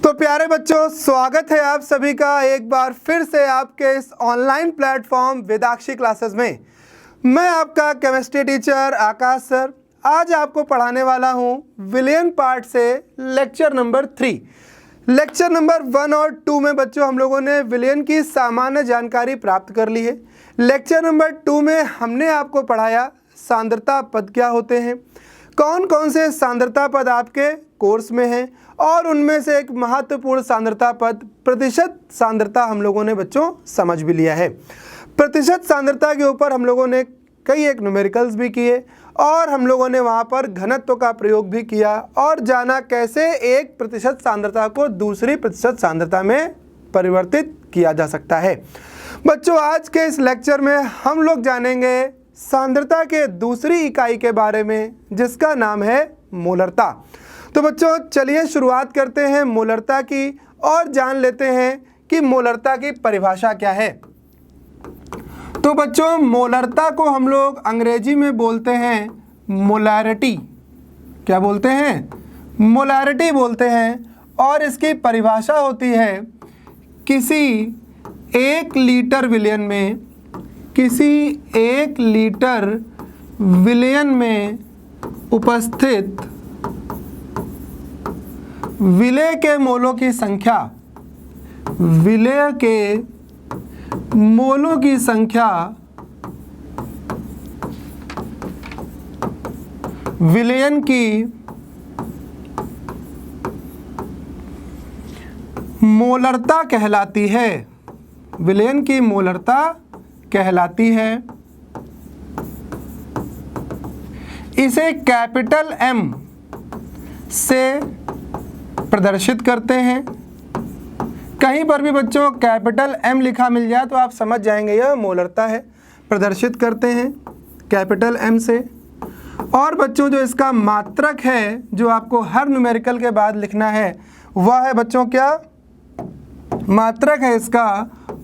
तो प्यारे बच्चों, स्वागत है आप सभी का एक बार फिर से आपके इस ऑनलाइन प्लेटफॉर्म वेदाक्षी क्लासेस में। मैं आपका केमिस्ट्री टीचर आकाश सर आज आपको पढ़ाने वाला हूं विलियन पार्ट से लेक्चर नंबर 3। लेक्चर नंबर 1 और 2 में बच्चों हम लोगों ने विलियन की सामान्य जानकारी प्राप्त कर ली है। लेक्चर नंबर 2 में हमने आपको पढ़ाया सांद्रता पद क्या होते हैं, कौन कौन से सांद्रता पद आपके कोर्स में हैं, और उनमें से एक महत्वपूर्ण सांद्रता पद प्रतिशत सांद्रता हम लोगों ने बच्चों समझ भी लिया है। प्रतिशत सांद्रता के ऊपर हम लोगों ने कई एक न्यूमेरिकल्स भी किए और हम लोगों ने वहाँ पर घनत्व का प्रयोग भी किया और जाना कैसे एक प्रतिशत सांद्रता को दूसरी प्रतिशत सांद्रता में परिवर्तित किया जा सकता है। बच्चों, आज के इस लेक्चर में हम लोग जानेंगे सांद्रता के दूसरी इकाई के बारे में जिसका नाम है मोलरता। तो बच्चों चलिए शुरुआत करते हैं मोलरता की और जान लेते हैं कि मोलरता की परिभाषा क्या है। तो बच्चों मोलरता को हम लोग अंग्रेजी में बोलते हैं मोलैरिटी। क्या बोलते हैं? मोलैरिटी बोलते हैं। और इसकी परिभाषा होती है किसी 1 लीटर विलयन में, किसी 1 लीटर विलयन में उपस्थित विलेय के मोलों की संख्या, विलेय के मोलों की संख्या विलयन की मोलरता कहलाती है। विलयन की मोलरता कहलाती है। इसे कैपिटल M से प्रदर्शित करते हैं। कहीं पर भी बच्चों कैपिटल M लिखा मिल जाए तो आप समझ जाएंगे यह मोलरता है। प्रदर्शित करते हैं कैपिटल M से। और बच्चों जो इसका मात्रक है जो आपको हर न्यूमेरिकल के बाद लिखना है वह है बच्चों क्या? मात्रक है इसका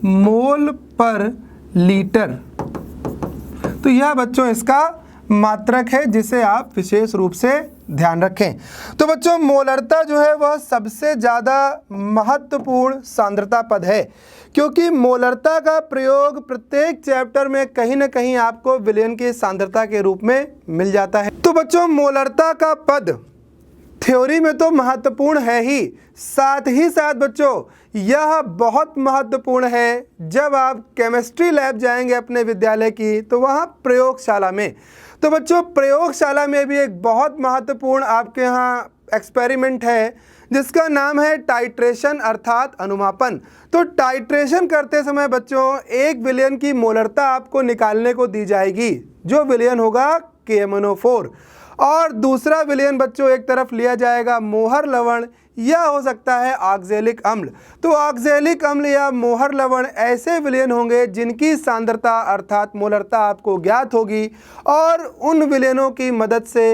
मोल पर लीटर। तो यह बच्चों इसका मात्रक है जिसे आप विशेष रूप से ध्यान रखें। तो बच्चों मोलरता जो है वह सबसे ज़्यादा महत्वपूर्ण सांद्रता पद है क्योंकि मोलरता का प्रयोग प्रत्येक चैप्टर में कहीं ना कहीं आपको विलयन की सांद्रता के रूप में मिल जाता है। तो बच्चों मोलरता का पद थ्योरी में तो महत्वपूर्ण है ही साथ बच्चों यह बहुत महत्वपूर्ण है जब आप केमिस्ट्री लैब जाएंगे अपने विद्यालय की तो वहाँ प्रयोगशाला में। तो बच्चों प्रयोगशाला में भी एक बहुत महत्वपूर्ण आपके यहाँ एक्सपेरिमेंट है जिसका नाम है टाइट्रेशन अर्थात अनुमापन। तो टाइट्रेशन करते समय बच्चों एक विलयन की मोलरता आपको निकालने को दी जाएगी जो विलयन होगा KMnO4 और दूसरा विलयन बच्चों एक तरफ लिया जाएगा मोहर लवण या हो सकता है ऑक्जेलिक अम्ल। तो ऑक्जेलिक अम्ल या मोहर लवण ऐसे विलयन होंगे जिनकी सांद्रता अर्थात मोलरता आपको ज्ञात होगी और उन विलयनों की मदद से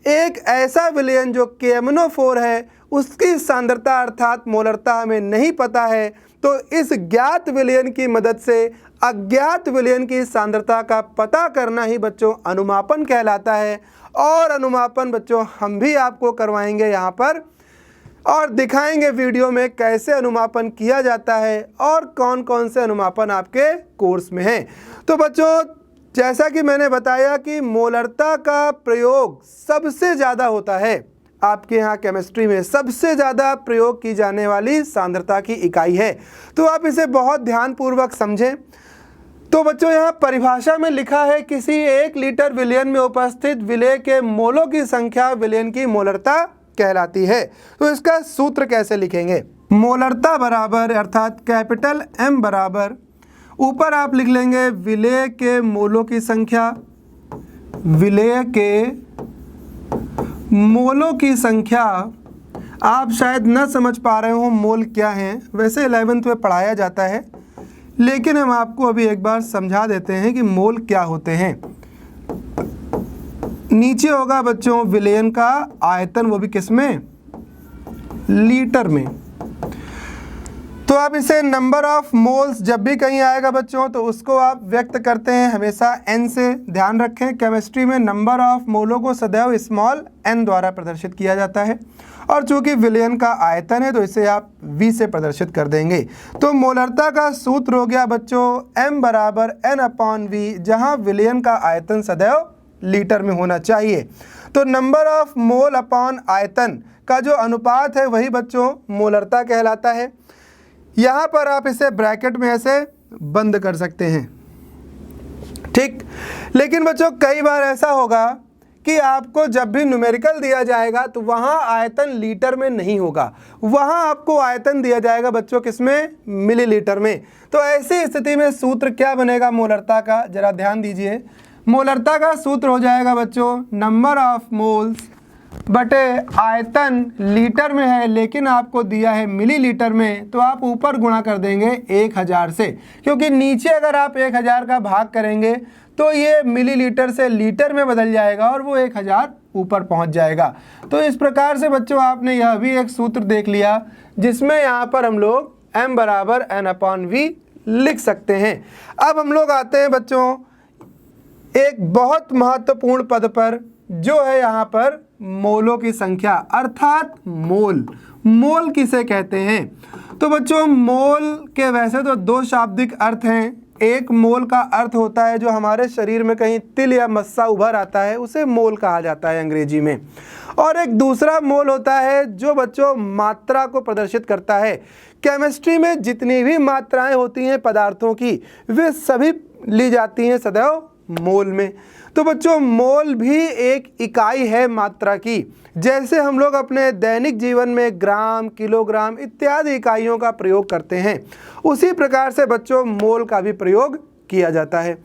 एक ऐसा विलयन जो KMnO4 है उसकी सांद्रता अर्थात मोलरता हमें नहीं पता है तो इस ज्ञात विलयन की मदद से अज्ञात विलयन की सांद्रता का पता करना ही बच्चों अनुमापन कहलाता है। और अनुमापन बच्चों हम भी आपको करवाएंगे यहाँ पर और दिखाएंगे वीडियो में कैसे अनुमापन किया जाता है और कौन कौन से अनुमापन आपके कोर्स में हैं। तो बच्चों जैसा कि मैंने बताया कि मोलरता का प्रयोग सबसे ज़्यादा होता है आपके यहाँ केमिस्ट्री में, सबसे ज़्यादा प्रयोग की जाने वाली सांद्रता की इकाई है। तो आप इसे बहुत ध्यानपूर्वक समझें। तो बच्चों यहाँ परिभाषा में लिखा है किसी 1 लीटर विलयन में उपस्थित विलेय के मोलों की संख्या विलयन की मोलरता कहलाती है। तो इसका सूत्र कैसे लिखेंगे? मोलरता बराबर अर्थात कैपिटल M बराबर ऊपर आप लिख लेंगे विलेय के मोलों की संख्या, विलेय के मोलों की संख्या। आप शायद न समझ पा रहे हो मोल क्या हैं, वैसे 11th में पढ़ाया जाता है लेकिन हम आपको अभी एक बार समझा देते हैं कि मोल क्या होते हैं। नीचे होगा बच्चों विलयन का आयतन, वो भी किस में? लीटर में। तो आप इसे नंबर ऑफ मोल्स जब भी कहीं आएगा बच्चों तो उसको आप व्यक्त करते हैं हमेशा n से। ध्यान रखें केमिस्ट्री में नंबर ऑफ मोलों को सदैव स्मॉल n द्वारा प्रदर्शित किया जाता है और चूंकि विलयन का आयतन है तो इसे आप V से प्रदर्शित कर देंगे। तो मोलरता का सूत्र हो गया बच्चों M बराबर N/V, जहां विलयन का आयतन सदैव लीटर में होना चाहिए। तो नंबर ऑफ मोल अपॉन आयतन का जो अनुपात है वही बच्चों मोलरता कहलाता है। यहाँ पर आप इसे ब्रैकेट में ऐसे बंद कर सकते हैं, ठीक। लेकिन बच्चों कई बार ऐसा होगा कि आपको जब भी न्यूमेरिकल दिया जाएगा तो वहाँ आयतन लीटर में नहीं होगा, वहाँ आपको आयतन दिया जाएगा बच्चों किसमें, मिलीलीटर में। तो ऐसी स्थिति में सूत्र क्या बनेगा मोलरता का, जरा ध्यान दीजिए। मोलरता का सूत्र हो जाएगा बच्चों नंबर ऑफ मोल्स बटे आयतन लीटर में है लेकिन आपको दिया है मिलीलीटर में, तो आप ऊपर गुणा कर देंगे 1000 से, क्योंकि नीचे अगर आप 1000 का भाग करेंगे तो ये मिलीलीटर से लीटर में बदल जाएगा और वो 1000 ऊपर पहुंच जाएगा। तो इस प्रकार से बच्चों आपने यह भी एक सूत्र देख लिया जिसमें यहाँ पर हम लोग M बराबर N/V लिख सकते हैं। अब हम लोग आते हैं बच्चों एक बहुत महत्वपूर्ण पद पर, जो है यहाँ पर मोलों की संख्या अर्थात मोल। मोल किसे कहते हैं? तो बच्चों मोल के वैसे तो दो शाब्दिक अर्थ हैं। एक मोल का अर्थ होता है जो हमारे शरीर में कहीं तिल या मस्सा उभर आता है, उसे मोल कहा जाता है अंग्रेजी में। और एक दूसरा मोल होता है जो बच्चों मात्रा को प्रदर्शित करता है। केमिस्ट्री में जितनी भी मात्राएं होती हैं पदार्थों की, वे सभी ली जाती हैं सदैव मोल में। तो बच्चों मोल भी एक इकाई है मात्रा की। जैसे हम लोग अपने दैनिक जीवन में ग्राम, किलोग्राम इत्यादि इकाइयों का प्रयोग करते हैं, उसी प्रकार से बच्चों मोल का भी प्रयोग किया जाता है।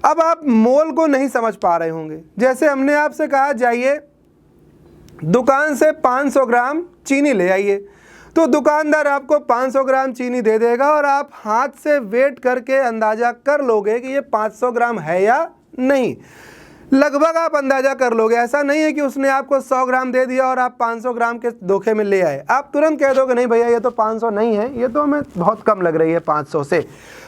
अब आप मोल को नहीं समझ पा रहे होंगे। जैसे हमने आपसे कहा जाइए दुकान से 500 ग्राम चीनी ले आइए, तो दुकानदार आपको 500 ग्राम चीनी दे देगा और आप हाथ से वेट करके अंदाज़ा कर लोगे कि ये 500 ग्राम है या नहीं। लगभग आप अंदाजा कर लोगे। ऐसा नहीं है कि उसने आपको 100 ग्राम दे दिया और आप 500 ग्राम के धोखे में ले आए। आप तुरंत कह दोगे नहीं भैया ये तो 500 नहीं है, ये तो हमें बहुत कम लग रही है 500 से।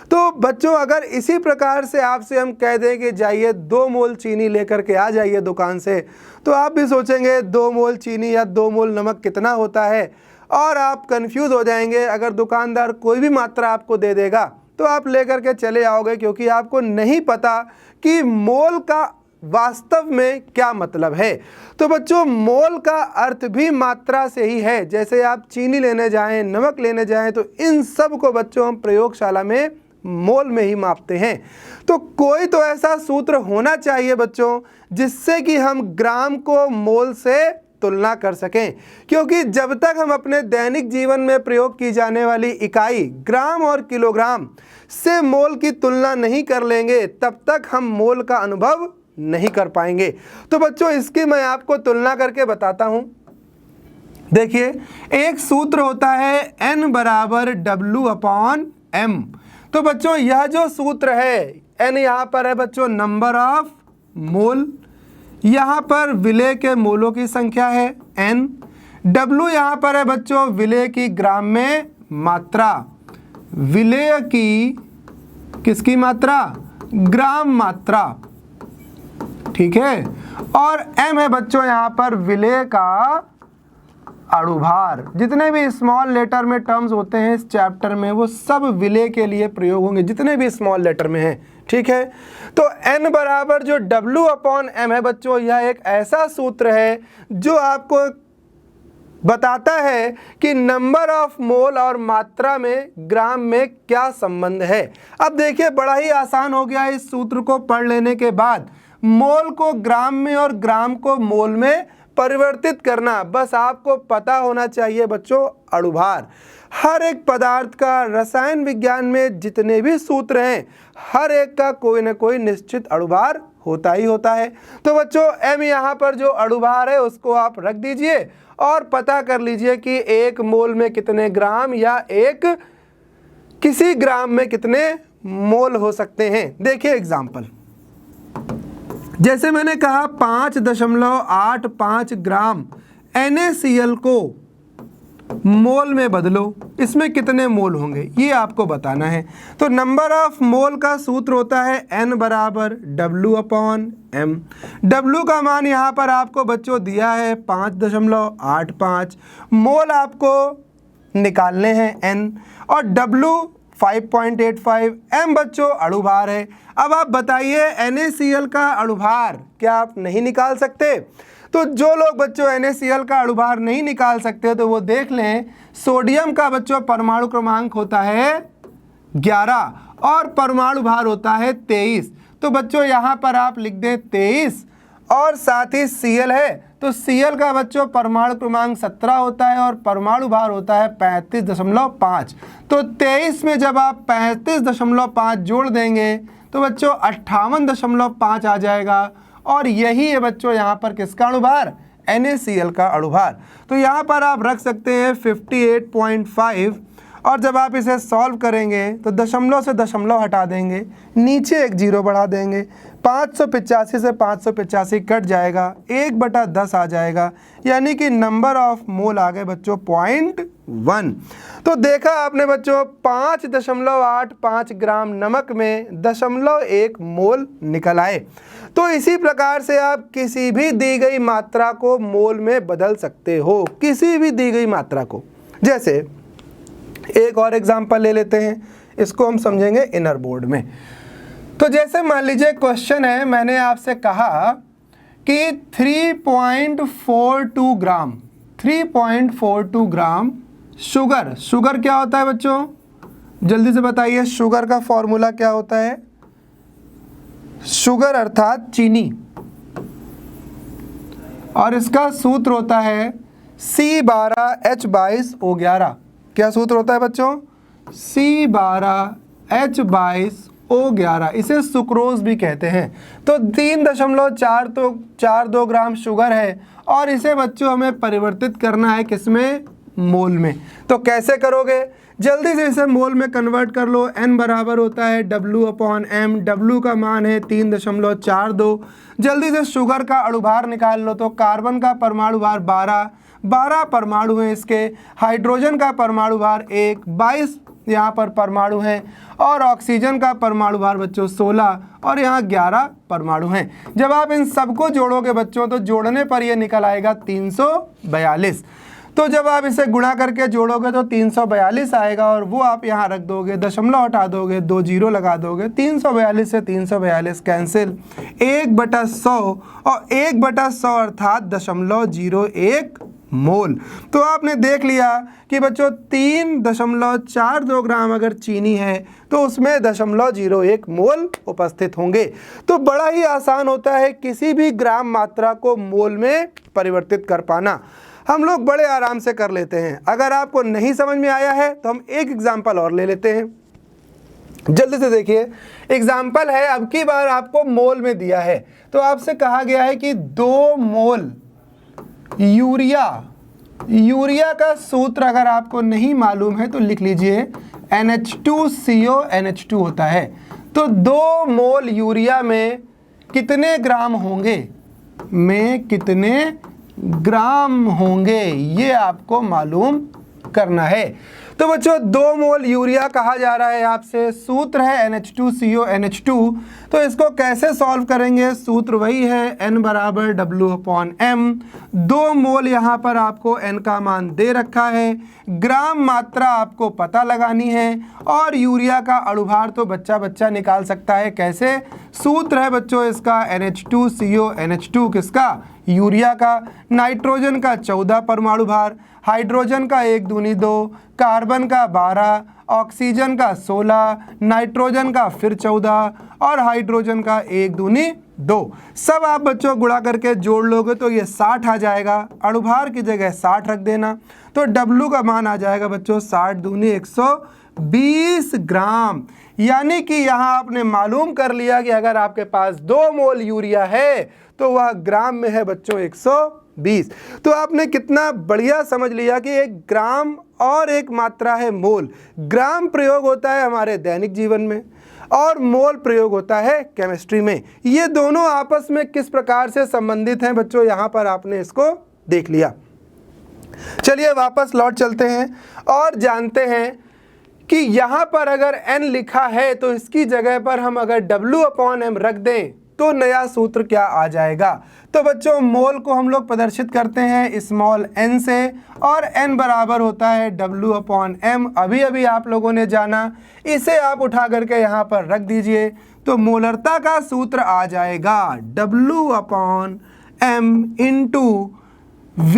तो बच्चों अगर इसी प्रकार से आपसे हम कह दें कि जाइए 2 मोल चीनी लेकर के आ जाइए दुकान से, तो आप भी सोचेंगे 2 मोल चीनी या 2 मोल नमक कितना होता है, और आप कंफ्यूज हो जाएंगे। अगर दुकानदार कोई भी मात्रा आपको दे देगा तो आप लेकर के चले आओगे, क्योंकि आपको नहीं पता कि मोल का वास्तव में क्या मतलब है। तो बच्चों मोल का अर्थ भी मात्रा से ही है। जैसे आप चीनी लेने जाएं, नमक लेने जाएं, तो इन सब को बच्चों हम प्रयोगशाला में मोल में ही मापते हैं। तो कोई तो ऐसा सूत्र होना चाहिए बच्चों जिससे कि हम ग्राम को मोल से तुलना कर सकें, क्योंकि जब तक हम अपने दैनिक जीवन में प्रयोग की जाने वाली इकाई ग्राम और किलोग्राम से मोल की तुलना नहीं कर लेंगे तब तक हम मोल का अनुभव नहीं कर पाएंगे। तो बच्चों इसकी मैं आपको तुलना करके बताता हूं। देखिए एक सूत्र होता है N बराबर W/M। तो बच्चों यह जो सूत्र है N यहाँ पर है बच्चों नंबर ऑफ मोल, यहाँ पर विलेय के मोलों की संख्या है N। W यहाँ पर है बच्चों विलेय की ग्राम में मात्रा, विलेय की किसकी मात्रा, ग्राम मात्रा, ठीक है। और M है बच्चों यहाँ पर विलेय का अणुभार। जितने भी स्मॉल लेटर में टर्म्स होते हैं इस चैप्टर में वो सब विलेय के लिए प्रयोग होंगे, जितने भी स्मॉल लेटर में हैं, ठीक है। तो N बराबर जो W/M है बच्चों, यह एक ऐसा सूत्र है जो आपको बताता है कि नंबर ऑफ मोल और मात्रा में ग्राम में क्या संबंध है। अब देखिए बड़ा ही आसान हो गया इस सूत्र को पढ़ लेने के बाद। मोल को ग्राम में और ग्राम को मोल में परिवर्तित करना, बस आपको पता होना चाहिए बच्चों अणुभार। हर एक पदार्थ का रसायन विज्ञान में जितने भी सूत्र हैं हर एक का कोई ना कोई निश्चित अणुभार होता ही होता है। तो बच्चों M यहाँ पर जो अणुभार है उसको आप रख दीजिए और पता कर लीजिए कि 1 मोल में कितने ग्राम या एक किसी ग्राम में कितने मोल हो सकते हैं। देखिए एग्जाम्पल, जैसे मैंने कहा 5.85 ग्राम NaCl को मोल में बदलो, इसमें कितने मोल होंगे ये आपको बताना है। तो नंबर ऑफ मोल का सूत्र होता है n बराबर W/m। W का मान यहाँ पर आपको बच्चों दिया है 5.85, मोल आपको निकालने हैं n, और W 5.85, m बच्चों अणुभार है। अब आप बताइए NaCl का अणुभार क्या आप नहीं निकाल सकते? तो जो लोग बच्चों NaCl का अणुभार नहीं निकाल सकते तो वो देख लें, सोडियम का बच्चों परमाणु क्रमांक होता है 11 और परमाणु भार होता है 23। तो बच्चों यहाँ पर आप लिख दें 23, और साथ ही Cl है तो Cl का बच्चों परमाणु क्रमांक 17 होता है और परमाणु भार होता है 35.5। तो 23 में जब आप 35.5 जोड़ देंगे तो बच्चों 58.5 आ जाएगा, और यही है बच्चों यहाँ पर किसका अणुभार? NaCl का अणुभार। तो यहाँ पर आप रख सकते हैं 58.5, और जब आप इसे सॉल्व करेंगे तो दशमलव से दशमलव हटा देंगे, नीचे एक जीरो बढ़ा देंगे, 585 से 585 कट जाएगा, 1/10 आ जाएगा, यानी कि नंबर ऑफ मोल आ गए बच्चों 0.1। तो देखा आपने बच्चों 5.85 ग्राम नमक में 0.1 मोल निकल आए। तो इसी प्रकार से आप किसी भी दी गई मात्रा को मोल में बदल सकते हो, किसी भी दी गई मात्रा को। जैसे एक और एग्जांपल ले लेते हैं, इसको हम समझेंगे इनर बोर्ड में। तो जैसे मान लीजिए क्वेश्चन है, मैंने आपसे कहा कि 3.42 ग्राम 3.42 ग्राम शुगर, शुगर क्या होता है बच्चों? जल्दी से बताइए, शुगर का फॉर्मूला क्या होता है? शुगर अर्थात चीनी, और इसका सूत्र होता है C12H22O11। क्या सूत्र होता है बच्चों? C12H22O11, इसे सुक्रोज भी कहते हैं। तो 3.42 ग्राम शुगर है, और इसे बच्चों हमें परिवर्तित करना है किसमें? मोल में। तो कैसे करोगे? जल्दी से इसे मोल में कन्वर्ट कर लो। n बराबर होता है W/m, W का मान है 3.42। जल्दी से शुगर का अणुभार निकाल लो। तो कार्बन का परमाणु भार 12 परमाणु हैं इसके, हाइड्रोजन का परमाणु भार 1, 22 यहाँ पर परमाणु हैं, और ऑक्सीजन का परमाणु भार बच्चों 16, और यहाँ 11 परमाणु हैं। जब आप इन सबको जोड़ोगे बच्चों तो जोड़ने पर ये निकल आएगा 342। तो जब आप इसे गुणा करके जोड़ोगे तो 342 आएगा, और वो आप यहाँ रख दोगे, दशमलव हटा दोगे, 2 जीरो लगा दोगे, 342 से 342 कैंसिल, 1/100, और 1/100 अर्थात 0.01 मोल। तो आपने देख लिया कि बच्चों 3.42 ग्राम अगर चीनी है तो उसमें 0.01 मोल उपस्थित होंगे। तो बड़ा ही आसान होता है किसी भी ग्राम मात्रा को मोल में परिवर्तित कर पाना। हम लोग बड़े आराम से कर लेते हैं। अगर आपको नहीं समझ में आया है तो हम एक एग्जाम्पल और ले लेते हैं। जल्दी से देखिए, एग्जाम्पल है, अब की बार आपको मोल में दिया है। तो आपसे कहा गया है कि 2 मोल यूरिया का सूत्र अगर आपको नहीं मालूम है तो लिख लीजिए, NH2CO NH2 होता है। तो 2 मोल यूरिया में कितने ग्राम होंगे, कितने ग्राम होंगे, ये आपको मालूम करना है। तो बच्चों 2 मोल यूरिया कहा जा रहा है आपसे, सूत्र है NH2CO NH2। तो इसको कैसे सॉल्व करेंगे? सूत्र वही है n बराबर W/m। 2 मोल यहाँ पर आपको n का मान दे रखा है, ग्राम मात्रा आपको पता लगानी है, और यूरिया का अणुभार तो बच्चा निकाल सकता है। कैसे? सूत्र है बच्चों इसका NH2CO NH2, किसका? यूरिया का। नाइट्रोजन का 14 परमाणु भार, हाइड्रोजन का 1 दूनी 2, कार्बन का 12, ऑक्सीजन का 16, नाइट्रोजन का फिर 14, और हाइड्रोजन का 1 दूनी 2। सब आप बच्चों गुणा करके जोड़ लोगे तो ये 60 आ जाएगा। अणुभार की जगह 60 रख देना, तो W का मान आ जाएगा बच्चों 60 दूनी 120 ग्राम। यानी कि यहाँ आपने मालूम कर लिया कि अगर आपके पास 2 मोल यूरिया है तो वह ग्राम में है बच्चों 120। तो आपने कितना बढ़िया समझ लिया कि एक ग्राम और एक मात्रा है मोल। ग्राम प्रयोग होता है हमारे दैनिक जीवन में, और मोल प्रयोग होता है केमिस्ट्री में। ये दोनों आपस में किस प्रकार से संबंधित हैं बच्चों, यहाँ पर आपने इसको देख लिया। चलिए वापस लौट चलते हैं और जानते हैं कि यहाँ पर अगर n लिखा है तो इसकी जगह पर हम अगर W/m रख दें तो नया सूत्र क्या आ जाएगा। तो बच्चों मोल को हम लोग प्रदर्शित करते हैं स्मॉल n से और n बराबर होता है W/m। अभी अभी आप लोगों ने जाना, इसे आप उठा करके यहाँ पर रख दीजिए तो मोलरता का सूत्र आ जाएगा W/m इंटू V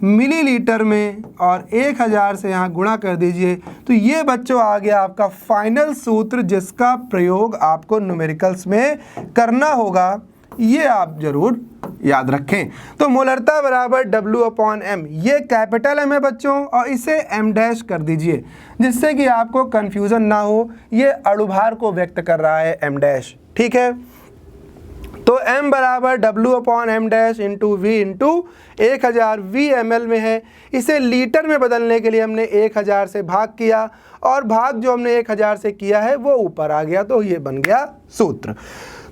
मिलीलीटर में और 1000 से यहाँ गुणा कर दीजिए। तो ये बच्चों आ गया आपका फाइनल सूत्र जिसका प्रयोग आपको न्यूमेरिकल्स में करना होगा, ये आप जरूर याद रखें। तो मोलरता बराबर W/m, ये कैपिटल M है बच्चों और इसे m डैश कर दीजिए जिससे कि आपको कन्फ्यूज़न ना हो। ये अणुभार को व्यक्त कर रहा है m डैश, ठीक है। तो m बराबर W/m dash into V into 1000, V ml में है, इसे लीटर में बदलने के लिए हमने 1000 से भाग किया और भाग जो हमने 1000 से किया है वो ऊपर आ गया, तो ये बन गया सूत्र।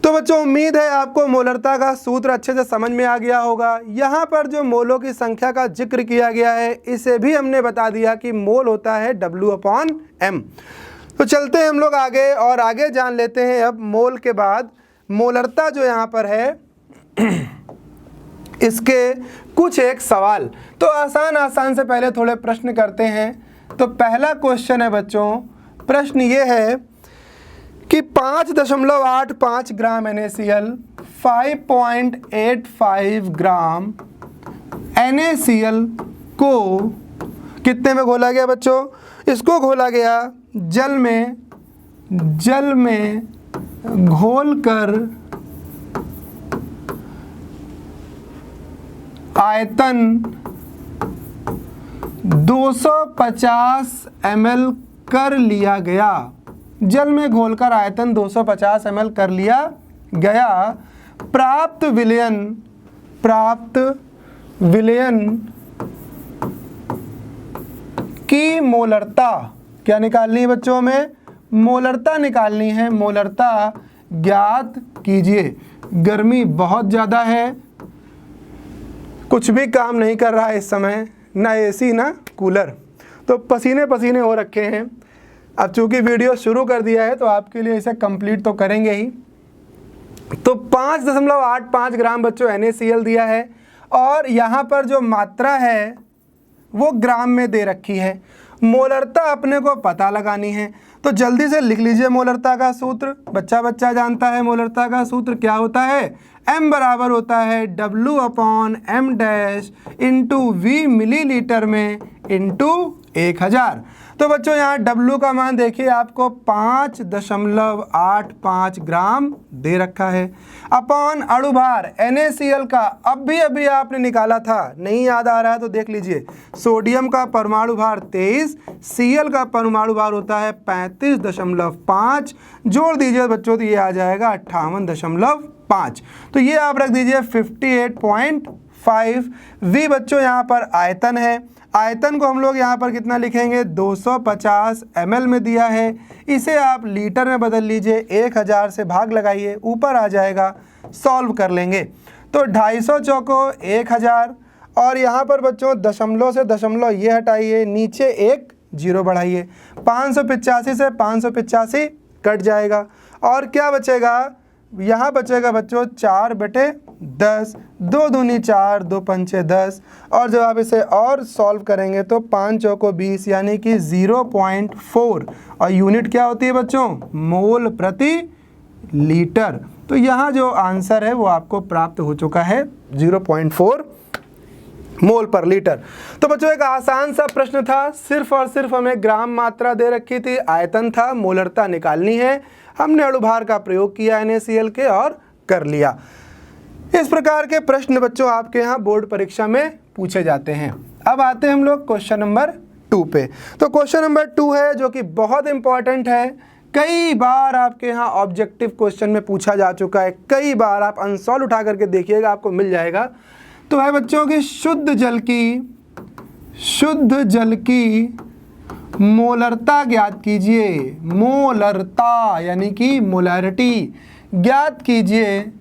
तो बच्चों उम्मीद है आपको मोलरता का सूत्र अच्छे से समझ में आ गया होगा। यहाँ पर जो मोलों की संख्या का जिक्र किया गया है इसे भी हमने बता दिया कि मोल होता है W/m। तो चलते हैं हम लोग आगे और आगे जान लेते हैं अब मोल के बाद मोलरता जो यहाँ पर है इसके कुछ एक सवाल। तो आसान से पहले थोड़े प्रश्न करते हैं। तो पहला क्वेश्चन है बच्चों, प्रश्न ये है कि 5.85 ग्राम NaCl 5.85 ग्राम NaCl को कितने में घोला गया बच्चों? इसको घोला गया जल में घोलकर आयतन 250 ml कर लिया गया। जल में घोलकर आयतन 250 ml कर लिया गया। प्राप्त विलयन की मोलरता क्या निकालनी है बच्चों? में मोलरता निकालनी है। मोलरता ज्ञात कीजिए। गर्मी बहुत ज़्यादा है, कुछ भी काम नहीं कर रहा है इस समय, ना एसी ना कूलर, तो पसीने पसीने हो रखे हैं। अब चूंकि वीडियो शुरू कर दिया है तो आपके लिए इसे कंप्लीट तो करेंगे ही। तो 5.85 ग्राम बच्चों NaCl दिया है और यहाँ पर जो मात्रा है वो ग्राम में दे रखी है। मोलरता अपने को पता लगानी है, तो जल्दी से लिख लीजिए मोलरता का सूत्र। बच्चा जानता है मोलरता का सूत्र क्या होता है। m बराबर होता है W/m dash into V millilitre में इंटू 1000। तो बच्चों यहाँ W का मान देखिए आपको 5.85 ग्राम दे रखा है अपॉन अणुभार NaCl का अभी आपने निकाला था, नहीं याद आ रहा है तो देख लीजिए। सोडियम का परमाणु भार 23, Cl का परमाणु भार होता है 35.5, जोड़ दीजिए बच्चों तो ये आ जाएगा 58.5। तो ये आप रख दीजिए 58.5। V बच्चों यहाँ पर आयतन है, आयतन को हम लोग यहाँ पर कितना लिखेंगे 250 ml में दिया है, इसे आप लीटर में बदल लीजिए, 1000 से भाग लगाइए, ऊपर आ जाएगा, सॉल्व कर लेंगे। तो 250 चौको 1000 और यहाँ पर बच्चों दशमलव से दशमलव ये हटाइए, नीचे एक जीरो बढ़ाइए, 585 से 585 कट जाएगा और क्या बचेगा? यहाँ बचेगा बच्चों 4/10, 2 दूनी 4, 2 पंचे 10 और जब आप इसे और सॉल्व करेंगे तो 5 चौको 20 यानी कि 0.4 और यूनिट क्या होती है बच्चों? मोल प्रति लीटर। तो यहाँ जो आंसर है वो आपको प्राप्त हो चुका है 0.4 मोल पर लीटर। तो बच्चों एक आसान सा प्रश्न था, सिर्फ और सिर्फ हमें ग्राम मात्रा दे रखी थी, आयतन था, मोलरता निकालनी है, हमने अणुभार का प्रयोग किया NaCl के और कर लिया। इस प्रकार के प्रश्न बच्चों आपके यहाँ बोर्ड परीक्षा में पूछे जाते हैं। अब आते हैं हम लोग क्वेश्चन नंबर 2 पे। तो क्वेश्चन नंबर 2 है जो कि बहुत इंपॉर्टेंट है, कई बार आपके यहाँ ऑब्जेक्टिव क्वेश्चन में पूछा जा चुका है, कई बार आप अनसॉल्व उठा करके देखिएगा आपको मिल जाएगा। तो है बच्चों की शुद्ध जल की मोलरता ज्ञात कीजिए। मोलरता यानी कि मोलैरिटी ज्ञात कीजिए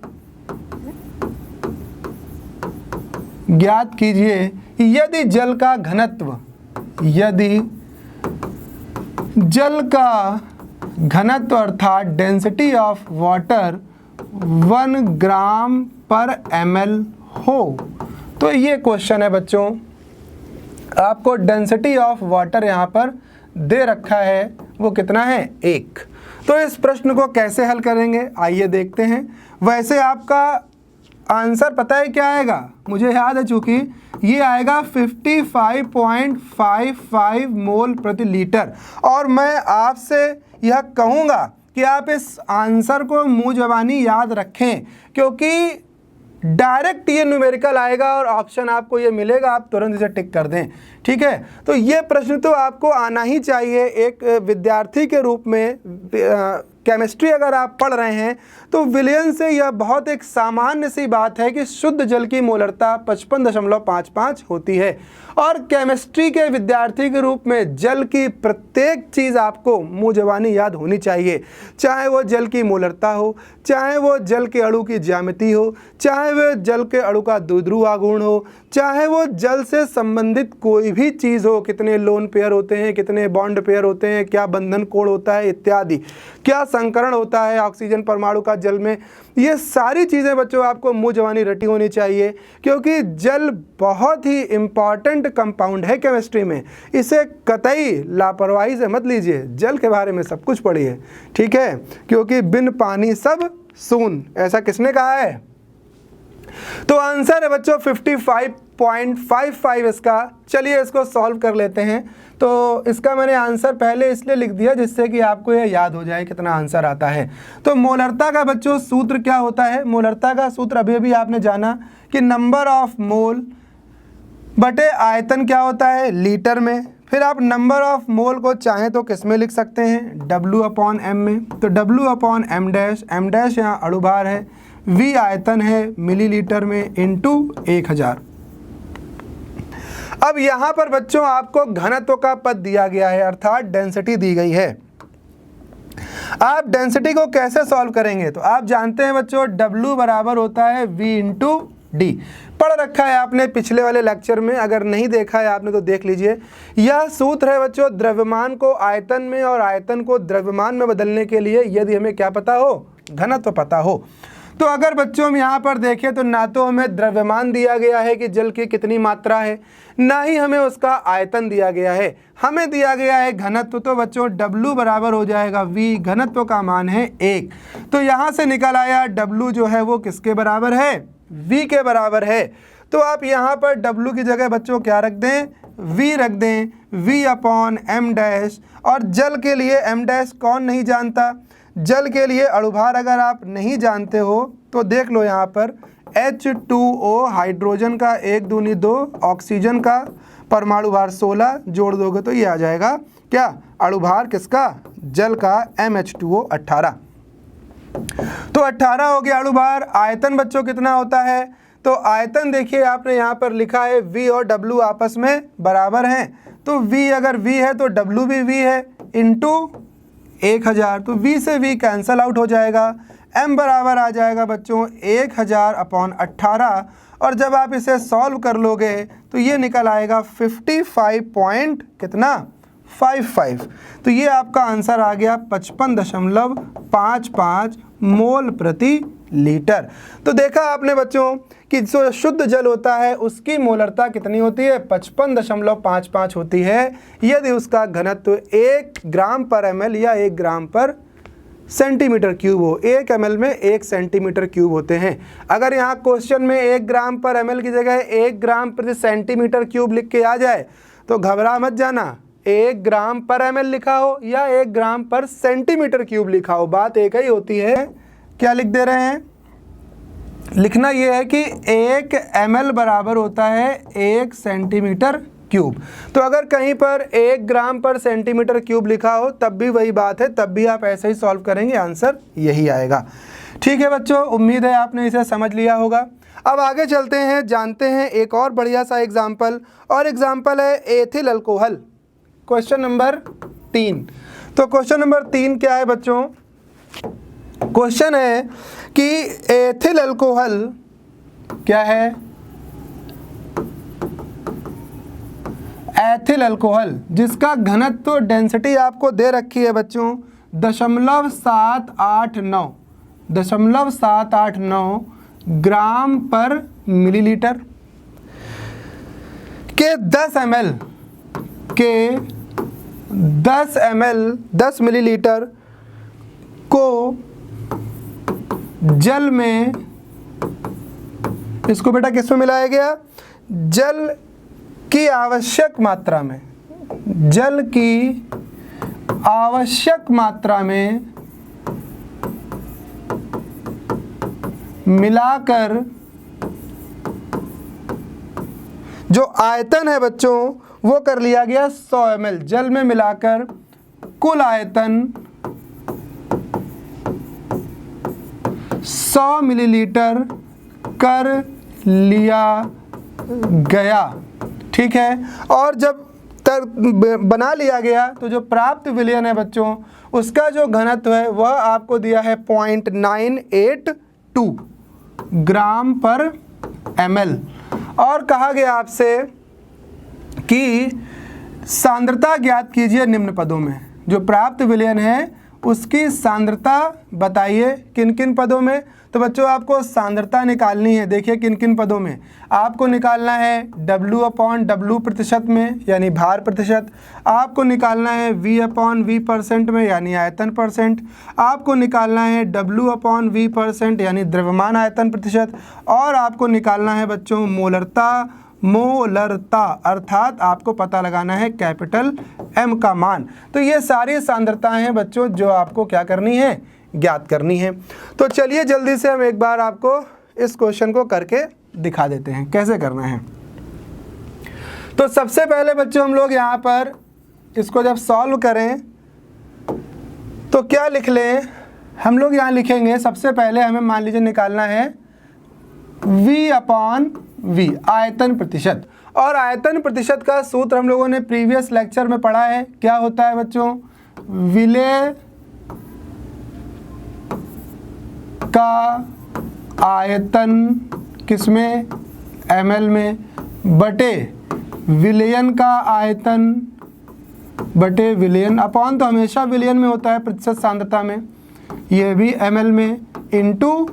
यदि जल का घनत्व, यदि जल का घनत्व अर्थात डेंसिटी ऑफ वाटर 1 ग्राम पर ml हो, तो ये क्वेश्चन है बच्चों, आपको डेंसिटी ऑफ वाटर यहाँ पर दे रखा है, वो कितना है 1। तो इस प्रश्न को कैसे हल करेंगे आइए देखते हैं। वैसे आपका आंसर पता है क्या आएगा, मुझे याद है, चूँकि ये आएगा 55.55 मोल प्रति लीटर। और मैं आपसे यह कहूँगा कि आप इस आंसर को मुँह ज़बानी याद रखें, क्योंकि डायरेक्ट ये न्यूमेरिकल आएगा और ऑप्शन आपको ये मिलेगा, आप तुरंत इसे टिक कर दें, ठीक है। तो ये प्रश्न तो आपको आना ही चाहिए। एक विद्यार्थी के रूप में केमिस्ट्री अगर आप पढ़ रहे हैं तो विलियन से यह बहुत एक सामान्य सी बात है कि शुद्ध जल की मोलरता 55.55 होती है। और केमिस्ट्री के विद्यार्थी के रूप में जल की प्रत्येक चीज़ आपको मुँह ज़बानी याद होनी चाहिए, चाहे वो जल की मोलरता हो, चाहे वो जल के अणु की ज्यामिति हो, चाहे वो जल के अणु का द्विध्रुव आघूर्ण हो, चाहे वो जल से संबंधित कोई भी चीज़ हो, कितने लोन पेयर होते हैं, कितने बॉन्ड पेयर होते हैं, क्या बंधन कोण होता है इत्यादि, क्या संकरण होता है ऑक्सीजन परमाणु का जल में, ये सारी चीज़ें बच्चों आपको मुँह ज़बानी रटी होनी चाहिए, क्योंकि जल बहुत ही इम्पॉर्टेंट कंपाउंड है केमिस्ट्री में। इसे कतई लापरवाही से मत लीजिए, जल के बारे में सब कुछ पढ़िए, ठीक है, क्योंकि बिन पानी सब सून, ऐसा किसने कहा है। तो आंसर है बच्चों 55.55 इसका। चलिए इसको सॉल्व कर लेते हैं। तो इसका मैंने आंसर पहले इसलिए लिख दिया जिससे कि आपको यह याद हो जाए कितना आंसर आता है। तो मोलरता का बच्चों सूत्र क्या होता है, मोलरता का सूत्र अभी अभी आपने जाना कि नंबर ऑफ मोल बटे आयतन क्या होता है लीटर में। फिर आप नंबर ऑफ मोल को चाहें तो किस में लिख सकते हैं, W/m में। तो W/m डैश, m डैश यहाँ अणुभार है, V आयतन है मिलीलीटर में इंटू 1000। अब यहाँ पर बच्चों आपको घनत्व का पद दिया गया है, अर्थात डेंसिटी दी गई है। आप डेंसिटी को कैसे सॉल्व करेंगे, तो आप जानते हैं बच्चों W बराबर होता है V इंटू डी। पढ़ रखा है आपने पिछले वाले लेक्चर में, अगर नहीं देखा है आपने तो देख लीजिए। यह सूत्र है बच्चों द्रव्यमान को आयतन में और आयतन को द्रव्यमान में बदलने के लिए, यदि हमें क्या पता हो, घनत्व पता हो। तो अगर बच्चों हम यहाँ पर देखें तो ना तो हमें द्रव्यमान दिया गया है कि जल की कितनी मात्रा है, ना ही हमें उसका आयतन दिया गया है, हमें दिया गया है घनत्व। तो बच्चों W बराबर हो जाएगा V, घनत्व का मान है 1। तो यहाँ से निकल आया W जो है वो किसके बराबर है, V के बराबर है। तो आप यहाँ पर W की जगह बच्चों क्या रख दें, V रख दें, V/m डैश। और जल के लिए m डैश कौन नहीं जानता, जल के लिए अणुभार अगर आप नहीं जानते हो तो देख लो यहाँ पर H2O हाइड्रोजन का 1 दूनी 2, ऑक्सीजन का परमाणु भार 16, जोड़ दोगे तो ये आ जाएगा क्या, अणुभार किसका, जल का MH2O 18। तो 18 हो गया अणुभार। आयतन बच्चों कितना होता है, तो आयतन देखिए आपने यहाँ पर लिखा है V और W आपस में बराबर हैं। तो V अगर V है तो W भी V है इंटू 1000। तो V से V कैंसल आउट हो जाएगा, m बराबर आ जाएगा बच्चों 1000/18। और जब आप इसे सॉल्व कर लोगे तो ये निकल आएगा 55.55। तो ये आपका आंसर आ गया 55.55 मोल प्रति लीटर। तो देखा आपने बच्चों कि जो शुद्ध जल होता है उसकी मोलरता कितनी होती है, 55.55 होती है, यदि उसका घनत्व 1 ग्राम पर ml या 1 ग्राम पर सेंटीमीटर क्यूब हो। 1 ml में 1 सेंटीमीटर क्यूब होते हैं। अगर यहाँ क्वेश्चन में 1 ग्राम पर ml की जगह 1 ग्राम प्रति सेंटीमीटर क्यूब लिख के आ जाए तो घबरा मत जाना, 1 ग्राम पर ml लिखा हो या 1 ग्राम पर सेंटीमीटर क्यूब लिखा हो, बात एक ही होती है। क्या लिख दे रहे हैं, लिखना यह है कि 1 ml बराबर होता है 1 सेंटीमीटर क्यूब। तो अगर कहीं पर 1 ग्राम पर सेंटीमीटर क्यूब लिखा हो तब भी वही बात है, तब भी आप ऐसे ही सॉल्व करेंगे, आंसर यही आएगा। ठीक है बच्चों, उम्मीद है आपने इसे समझ लिया होगा। अब आगे चलते हैं, जानते हैं एक और बढ़िया सा एग्जाम्पल, और एग्जाम्पल है एथिल अल्कोहल, क्वेश्चन नंबर 3। तो क्वेश्चन नंबर 3 क्या है बच्चों, क्वेश्चन है कि एथिल अल्कोहल क्या है, एथिल अल्कोहल जिसका घनत्व डेंसिटी आपको दे रखी है बच्चों 0.789 ग्राम पर मिलीलीटर के 10 मिलीलीटर को जल में, इसको बेटा किस में मिलाया गया, जल की आवश्यक मात्रा में, जल की आवश्यक मात्रा में मिलाकर जो आयतन है बच्चों वो कर लिया गया 100 ml। जल में मिलाकर कुल आयतन 100 मिलीलीटर कर लिया गया, ठीक है। और जब बना लिया गया तो जो प्राप्त विलयन है बच्चों उसका जो घनत्व है वह आपको दिया है 0.982 ग्राम पर ml। और कहा गया आपसे कि सांद्रता ज्ञात कीजिए निम्न पदों में। जो प्राप्त विलयन है उसकी सांद्रता बताइए किन किन पदों में। तो बच्चों आपको सांद्रता निकालनी है, देखिए किन किन पदों में आपको निकालना है, W/W प्रतिशत में यानी भार प्रतिशत, आपको निकालना है V/V% में यानी आयतन परसेंट, आपको निकालना है W/V% यानी द्रव्यमान आयतन प्रतिशत, और आपको निकालना है बच्चों मोलरता अर्थात आपको पता लगाना है कैपिटल M का मान। तो ये सारी सांद्रताएं हैं बच्चों जो आपको क्या करनी है, ज्ञात करनी है। तो चलिए जल्दी से हम एक बार आपको इस क्वेश्चन को करके दिखा देते हैं कैसे करना है। तो सबसे पहले बच्चों हम लोग यहाँ पर इसको जब सॉल्व करें तो क्या लिख लें, हम लोग यहाँ लिखेंगे सबसे पहले हमें मान लीजिए निकालना है V/V आयतन प्रतिशत। और आयतन प्रतिशत का सूत्र हम लोगों ने प्रीवियस लेक्चर में पढ़ा है। क्या होता है बच्चों, विलेय का आयतन किसमें, ml में, बटे विलयन का आयतन बटे विलयन, अपॉन तो हमेशा विलयन में होता है प्रतिशत सांद्रता में, ये भी ml में, इंटू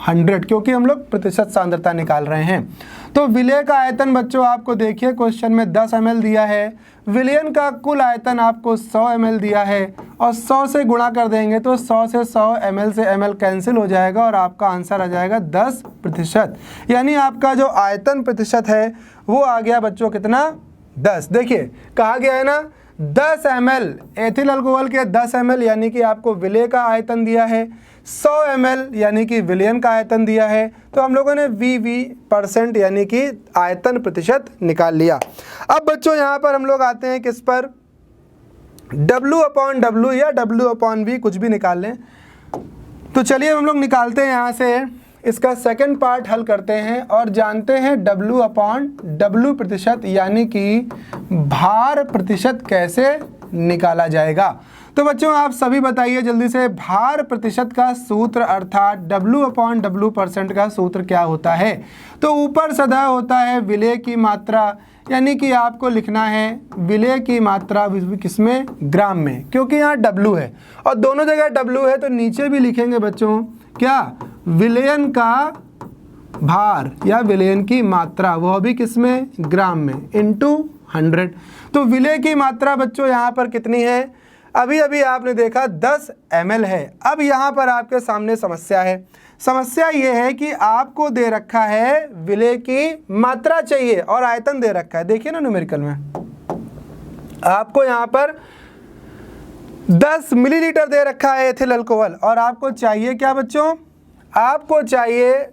100 क्योंकि हम लोग प्रतिशत सांद्रता निकाल रहे हैं। तो विलय का आयतन बच्चों आपको देखिए क्वेश्चन में 10 ml दिया है, विलयन का कुल आयतन आपको 100 ml दिया है और 100 से गुणा कर देंगे तो 100 से 100 ml से ml कैंसिल हो जाएगा और आपका आंसर आ जाएगा 10%। यानी आपका जो आयतन प्रतिशत है वो आ गया बच्चों कितना, 10। देखिए कहा गया है ना 10 ml एथिल अल्कोहल के 10 ml यानी कि आपको विलय का आयतन दिया है, 100 ml यानी कि विलयन का आयतन दिया है। तो हम लोगों ने VV% यानी कि आयतन प्रतिशत निकाल लिया। अब बच्चों यहाँ पर हम लोग आते हैं किस पर, W/W या W/V कुछ भी निकाल लें। तो चलिए हम लोग निकालते हैं यहाँ से, इसका सेकंड पार्ट हल करते हैं और जानते हैं W/W प्रतिशत यानी कि भार प्रतिशत कैसे निकाला जाएगा। तो बच्चों आप सभी बताइए जल्दी से, भार प्रतिशत का सूत्र अर्थात W/W% का सूत्र क्या होता है। तो ऊपर सदा होता है विलय की मात्रा, यानी कि आपको लिखना है विलय की मात्रा किसमें, ग्राम में, क्योंकि यहाँ W है और दोनों जगह W है तो नीचे भी लिखेंगे बच्चों क्या, विलयन का भार या विलयन की मात्रा, वह भी किसमें, ग्राम में, इंटू 100। तो विलय की मात्रा बच्चों यहाँ पर कितनी है, अभी अभी आपने देखा 10 ml है। अब यहाँ पर आपके सामने समस्या है, समस्या ये है कि आपको दे रखा है विलय की मात्रा चाहिए और आयतन दे रखा है। देखिए ना न्यूमेरिकल में आपको यहाँ पर 10 मिलीलीटर दे रखा है एथिल अल्कोहल और आपको चाहिए क्या बच्चों, आपको चाहिए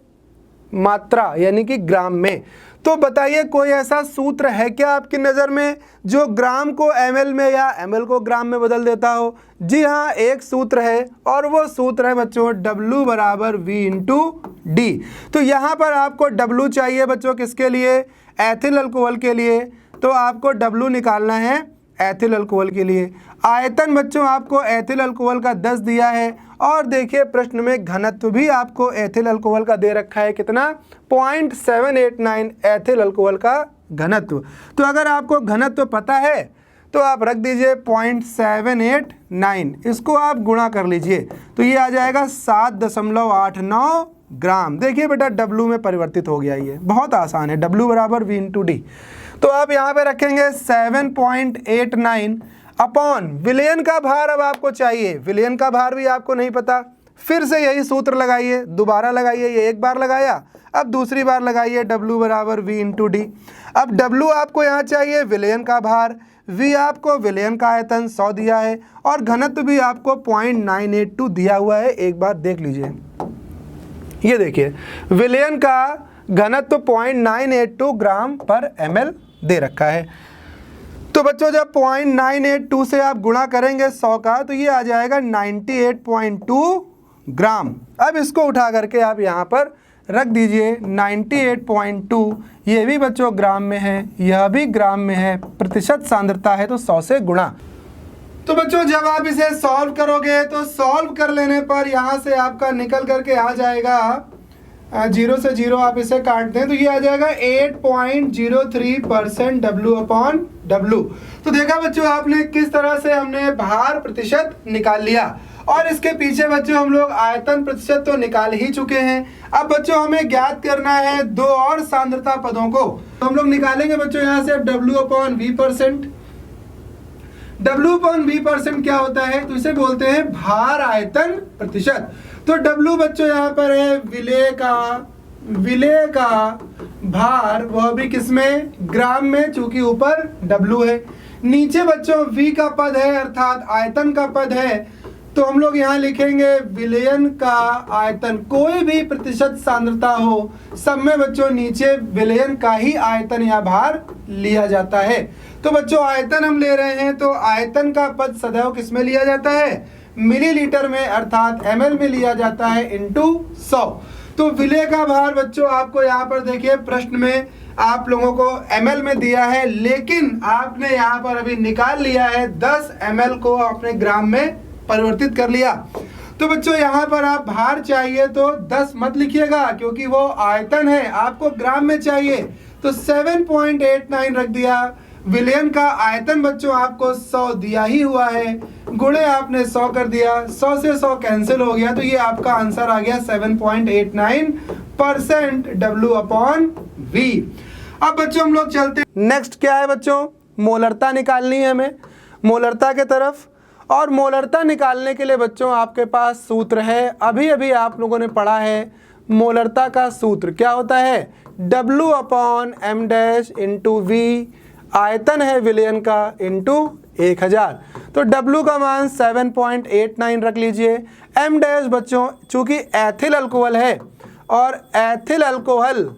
मात्रा यानी कि ग्राम में। तो बताइए कोई ऐसा सूत्र है क्या आपकी नज़र में जो ग्राम को ml में या ml को ग्राम में बदल देता हो। जी हाँ, एक सूत्र है और वो सूत्र है बच्चों W/V/D। तो यहाँ पर आपको W चाहिए बच्चों किसके लिए, एथिल अल्कोहल के लिए। तो आपको W निकालना है एथिल अल्कोहल के लिए। आयतन बच्चों आपको एथिल अल्कोहल का 10 दिया है और देखिए प्रश्न में घनत्व भी आपको एथिल अल्कोहल का दे रखा है कितना, 0.789 एथिल अल्कोहल का घनत्व। तो अगर आपको घनत्व पता है तो आप रख दीजिए 0.789, इसको आप गुणा कर लीजिए तो ये आ जाएगा 7.89 ग्राम। देखिए बेटा W में परिवर्तित हो गया, ये बहुत आसान है, W बराबर V इंटू डी। तो आप यहाँ पे रखेंगे 7.89 अपॉन विलयन का भार अब आपको चाहिए, विलयन का भार भी आपको नहीं पता, फिर से यही सूत्र लगाइए, दोबारा लगाइए, ये एक बार लगाया, अब दूसरी बार लगाइए W बराबर V इंटू डी। अब W आपको यहाँ चाहिए विलयन का भार, V आपको विलयन का आयतन 100 दिया है और घनत्व भी आपको 0.982 दिया हुआ है। एक बार देख लीजिए, ये देखिए विलयन का घनत्व 0.982 ग्राम पर ml दे रखा है। तो बच्चों जब 0.982 से आप गुणा करेंगे 100 का तो ये आ जाएगा 98.2 ग्राम। अब इसको उठा करके आप यहाँ पर रख दीजिए 98.2, ये भी बच्चों ग्राम में है, यह भी ग्राम में है, प्रतिशत सांद्रता है तो 100 से गुणा। तो बच्चों जब आप इसे सॉल्व करोगे तो सॉल्व कर लेने पर यहाँ से आपका निकल करके आ जाएगा 0 से 0 आप इसे काट दें तो ये आ जाएगा 8.03% W/W। तो देखा बच्चों आपने किस तरह से हमने भार प्रतिशत निकाल लिया, और इसके पीछे बच्चों हम लोग आयतन प्रतिशत तो निकाल ही चुके हैं। अब बच्चों हमें ज्ञात करना है दो और सांद्रता पदों को। तो हम लोग निकालेंगे बच्चों यहाँ से W/V%। W/V% क्या होता है, तो इसे बोलते हैं भार आयतन प्रतिशत। तो W बच्चों यहाँ पर है विलेय का भार, वह भी किसमें, ग्राम में, चूंकि ऊपर W है। नीचे बच्चों V का पद है अर्थात आयतन का पद है, तो हम लोग यहाँ लिखेंगे विलयन का आयतन। कोई भी प्रतिशत सांद्रता हो, सब में बच्चों नीचे विलयन का ही आयतन या भार लिया जाता है। तो बच्चों आयतन हम ले रहे हैं तो आयतन का पद सदैव किस में लिया जाता है, मिलीलीटर में अर्थात ml में लिया जाता है इंटू 100। तो विलय का भार बच्चों आपको यहाँ पर देखिए प्रश्न में आप लोगों को ml में दिया है, लेकिन आपने यहाँ पर अभी निकाल लिया है 10 ml को आपने ग्राम में परिवर्तित कर लिया। तो बच्चों यहाँ पर आप भार चाहिए तो 10 मत लिखिएगा क्योंकि वो आयतन है, आपको ग्राम में चाहिए, तो 7.89 रख दिया। विलयन का आयतन बच्चों आपको 100 दिया ही हुआ है, गुणे आपने 100 कर दिया, 100 से 100 कैंसिल हो गया, तो ये आपका आंसर आ गया 7.89% W/V। अब बच्चों हम लोग चलते हैं, नेक्स्ट क्या है बच्चों, मोलरता निकालनी है हमें, मोलरता के तरफ। और मोलरता निकालने के लिए बच्चों आपके पास सूत्र है, अभी अभी आप लोगों ने पढ़ा है। मोलरता का सूत्र क्या होता है, W/m' इंटू V, आयतन है विलयन का, इंटू 1000। तो W का मान 7.89 रख लीजिए। m' बच्चों चूंकि एथिल अल्कोहल है, और एथिल अल्कोहल